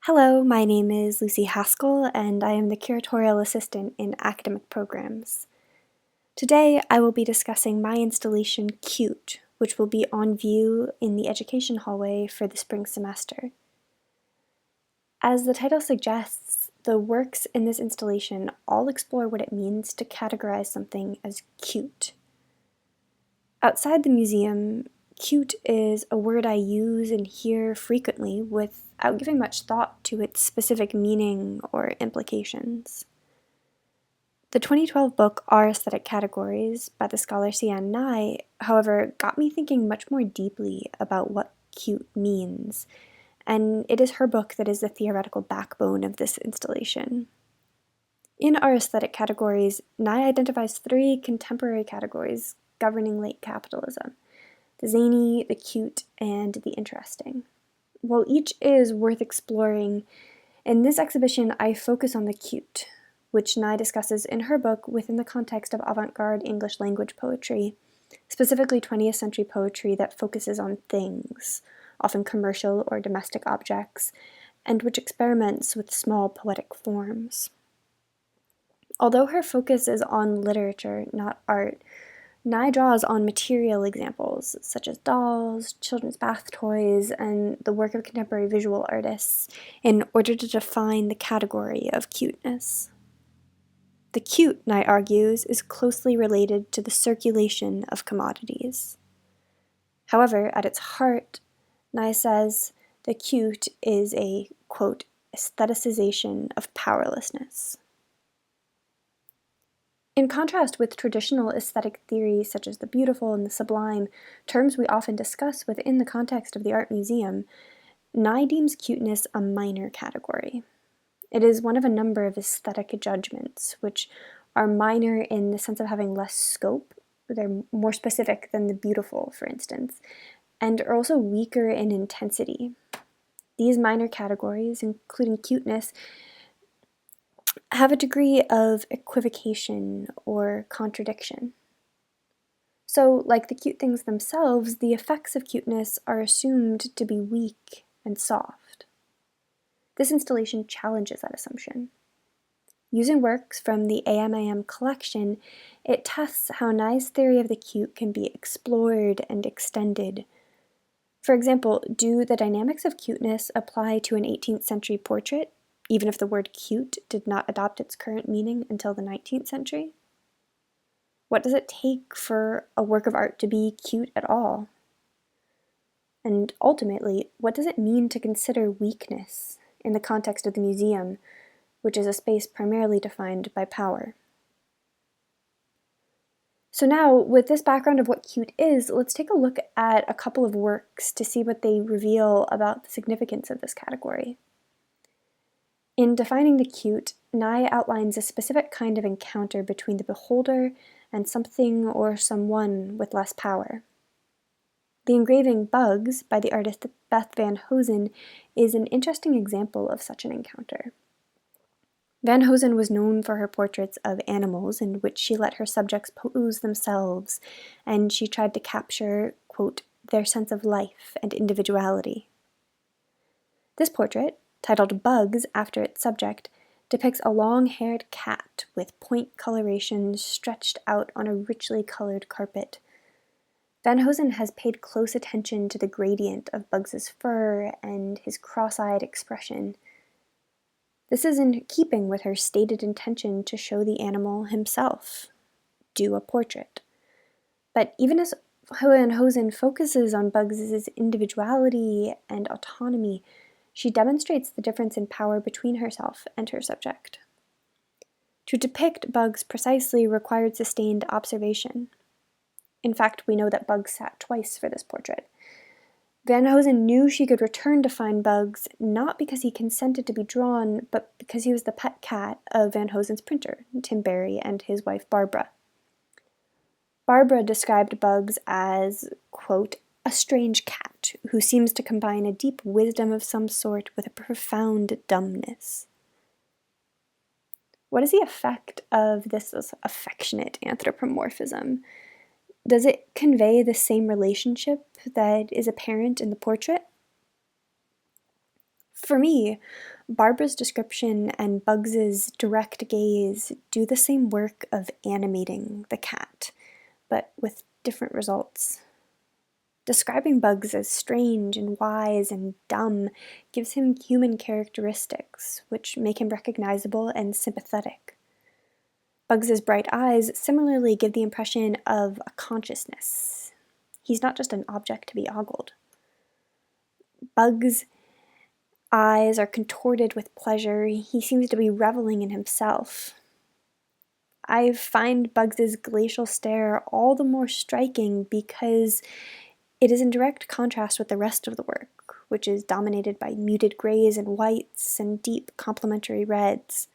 Hello, my name is Lucy Haskell, and I am the curatorial assistant in academic programs. Today, I will be discussing my installation Cute, which will be on view in the education hallway for the spring semester. As the title suggests, the works in this installation all explore what it means to categorize something as cute. Outside the museum, cute is a word I use and hear frequently without giving much thought to its specific meaning or implications. The 2012 book Our Aesthetic Categories by the scholar Sian Nye, however, got me thinking much more deeply about what cute means, and it is her book that is the theoretical backbone of this installation. In Our Aesthetic Categories, Nye identifies three contemporary categories governing late capitalism: the zany, the cute, and the interesting. While each is worth exploring, in this exhibition I focus on the cute, which Nye discusses in her book within the context of avant-garde English language poetry, specifically 20th century poetry that focuses on things, often commercial or domestic objects, and which experiments with small poetic forms. Although her focus is on literature, not art, Nye draws on material examples, such as dolls, children's bath toys, and the work of contemporary visual artists, in order to define the category of cuteness. The cute, Nye argues, is closely related to the circulation of commodities. However, at its heart, Nye says the cute is a, quote, aestheticization of powerlessness. In contrast with traditional aesthetic theories such as the beautiful and the sublime, terms we often discuss within the context of the art museum, Nye deems cuteness a minor category. It is one of a number of aesthetic judgments, which are minor in the sense of having less scope. They're more specific than the beautiful, for instance, and are also weaker in intensity. These minor categories, including cuteness, have a degree of equivocation or contradiction. So, like the cute things themselves, the effects of cuteness are assumed to be weak and soft. This installation challenges that assumption. Using works from the AMAM collection, it tests how Nye's theory of the cute can be explored and extended. For example, do the dynamics of cuteness apply to an 18th century portrait, even if the word cute did not adopt its current meaning until the 19th century? What does it take for a work of art to be cute at all? And ultimately, what does it mean to consider weakness in the context of the museum, which is a space primarily defined by power? So now, with this background of what cute is, let's take a look at a couple of works to see what they reveal about the significance of this category. In defining the cute, Nye outlines a specific kind of encounter between the beholder and something or someone with less power. The engraving Bugs by the artist Beth Van Hosen is an interesting example of such an encounter. Van Hosen was known for her portraits of animals in which she let her subjects pose themselves, and she tried to capture, quote, their sense of life and individuality. This portrait, titled Bugs after its subject, depicts a long-haired cat with point colorations stretched out on a richly colored carpet. Van Hosen has paid close attention to the gradient of Bugs's fur and his cross-eyed expression. This is in keeping with her stated intention to show the animal himself, do a portrait. But even as Van Hosen focuses on Bugs's individuality and autonomy, she demonstrates the difference in power between herself and her subject. To depict Bugs precisely required sustained observation. In fact, we know that Bugs sat twice for this portrait. Van Hosen knew she could return to find Bugs not because he consented to be drawn, but because he was the pet cat of Van Hosen's printer, Tim Barry, and his wife Barbara. Barbara described Bugs as, quote, a strange cat who seems to combine a deep wisdom of some sort with a profound dumbness. What is the effect of this affectionate anthropomorphism? Does it convey the same relationship that is apparent in the portrait? For me, Barbara's description and Bugs's direct gaze do the same work of animating the cat, but with different results. Describing Bugs as strange and wise and dumb gives him human characteristics, which make him recognizable and sympathetic. Bugs's bright eyes similarly give the impression of a consciousness. He's not just an object to be ogled. Bugs' eyes are contorted with pleasure. He seems to be reveling in himself. I find Bugs's glacial stare all the more striking because it is in direct contrast with the rest of the work, which is dominated by muted grays and whites and deep complementary reds.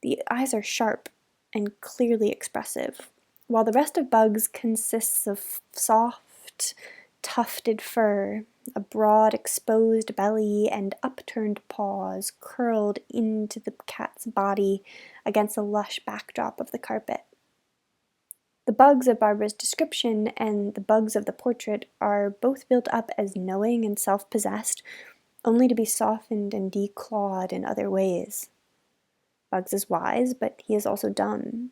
The eyes are sharp and clearly expressive, while the rest of Bugs consists of soft, tufted fur, a broad exposed belly, and upturned paws curled into the cat's body against the lush backdrop of the carpet. The Bugs of Barbara's description and the Bugs of the portrait are both built up as knowing and self-possessed, only to be softened and declawed in other ways. Bugs is wise, but he is also dumb.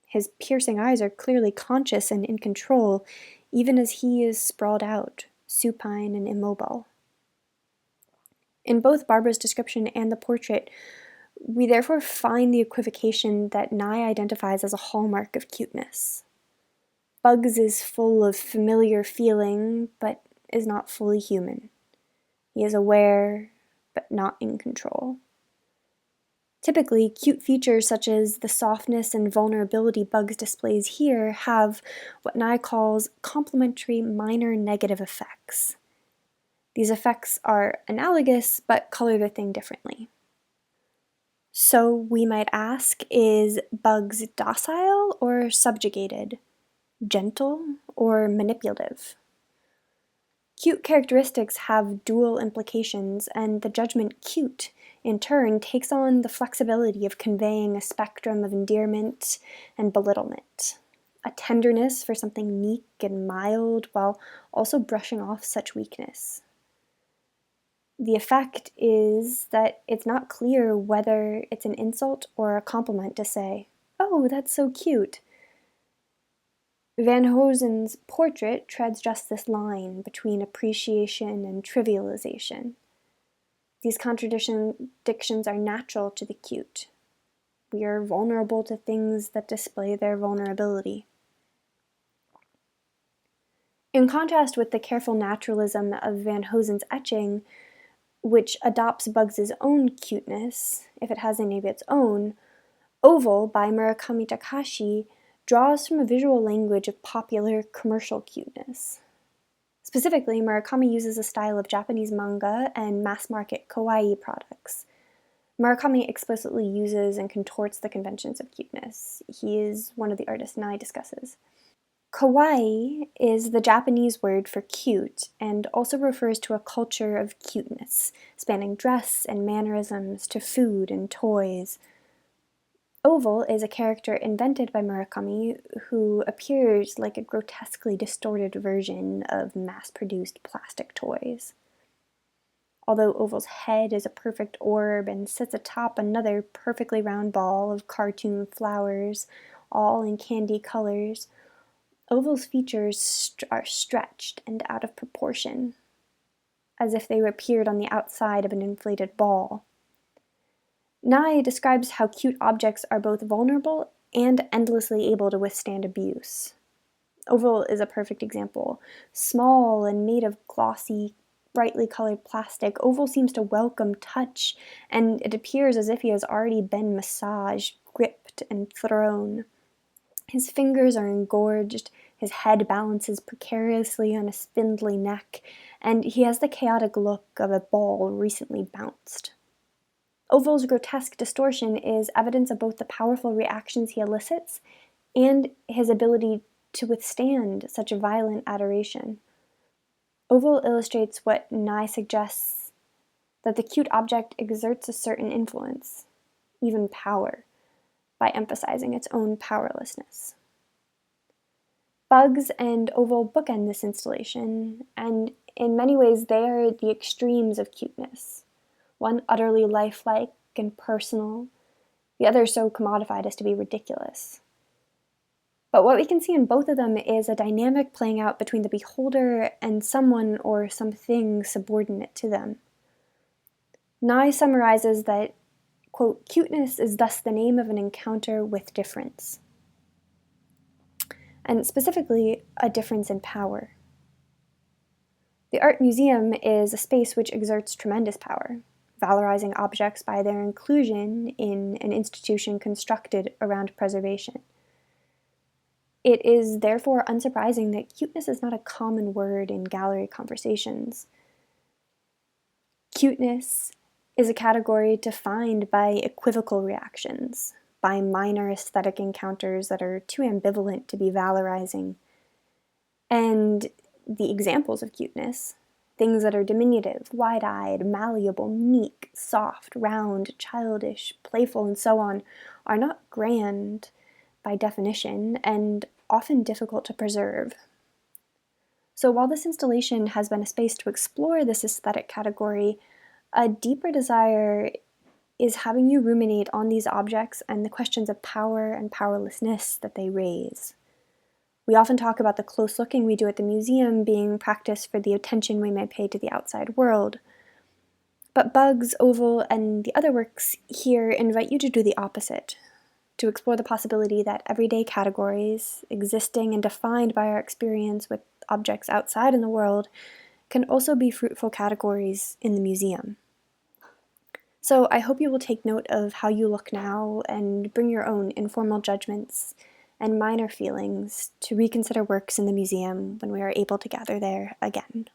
His piercing eyes are clearly conscious and in control, even as he is sprawled out, supine and immobile. In both Barbara's description and the portrait, we therefore find the equivocation that Nye identifies as a hallmark of cuteness. Bugs is full of familiar feeling, but is not fully human. He is aware, but not in control. Typically, cute features such as the softness and vulnerability Bugs displays here have what Nye calls complementary minor negative effects. These effects are analogous, but color the thing differently. So we might ask, is Bugs docile or subjugated? Gentle or manipulative? Cute characteristics have dual implications, and the judgment cute, in turn, takes on the flexibility of conveying a spectrum of endearment and belittlement, a tenderness for something meek and mild while also brushing off such weakness. The effect is that it's not clear whether it's an insult or a compliment to say, "Oh, that's so cute." Van Hosen's portrait treads just this line between appreciation and trivialization. These contradictions are natural to the cute. We are vulnerable to things that display their vulnerability. In contrast with the careful naturalism of Van Hosen's etching, which adopts Bugs's own cuteness, if it has any of its own, Oval by Murakami Takashi draws from a visual language of popular commercial cuteness. Specifically, Murakami uses a style of Japanese manga and mass-market kawaii products. Murakami explicitly uses and contorts the conventions of cuteness. He is one of the artists Nye discusses. Kawaii is the Japanese word for cute and also refers to a culture of cuteness, spanning dress and mannerisms to food and toys. Oval is a character invented by Murakami who appears like a grotesquely distorted version of mass-produced plastic toys. Although Oval's head is a perfect orb and sits atop another perfectly round ball of cartoon flowers, all in candy colors, Oval's features are stretched and out of proportion, as if they appeared on the outside of an inflated ball. Nye describes how cute objects are both vulnerable and endlessly able to withstand abuse. Oval is a perfect example. Small and made of glossy, brightly colored plastic, Oval seems to welcome touch, and it appears as if he has already been massaged, gripped, and thrown. His fingers are engorged, his head balances precariously on a spindly neck, and he has the chaotic look of a ball recently bounced. Oval's grotesque distortion is evidence of both the powerful reactions he elicits and his ability to withstand such a violent adoration. Oval illustrates what Nye suggests, that the cute object exerts a certain influence, even power, by emphasizing its own powerlessness. Bugs and Oval bookend this installation, and in many ways they are the extremes of cuteness. one utterly lifelike and personal, the other so commodified as to be ridiculous. But what we can see in both of them is a dynamic playing out between the beholder and someone or something subordinate to them. Nye summarizes that, quote, "Cuteness is thus the name of an encounter with difference," and specifically a difference in power. The art museum is a space which exerts tremendous power, valorizing objects by their inclusion in an institution constructed around preservation. It is therefore unsurprising that cuteness is not a common word in gallery conversations. Cuteness is a category defined by equivocal reactions, by minor aesthetic encounters that are too ambivalent to be valorizing. And the examples of cuteness, things that are diminutive, wide-eyed, malleable, meek, soft, round, childish, playful, and so on, are not grand by definition and often difficult to preserve. So while this installation has been a space to explore this aesthetic category, a deeper desire is having you ruminate on these objects and the questions of power and powerlessness that they raise. We often talk about the close looking we do at the museum being practiced for the attention we may pay to the outside world. But Bugs, Oval, and the other works here invite you to do the opposite, to explore the possibility that everyday categories, existing and defined by our experience with objects outside in the world, can also be fruitful categories in the museum. So I hope you will take note of how you look now and bring your own informal judgments and minor feelings to reconsider works in the museum when we are able to gather there again.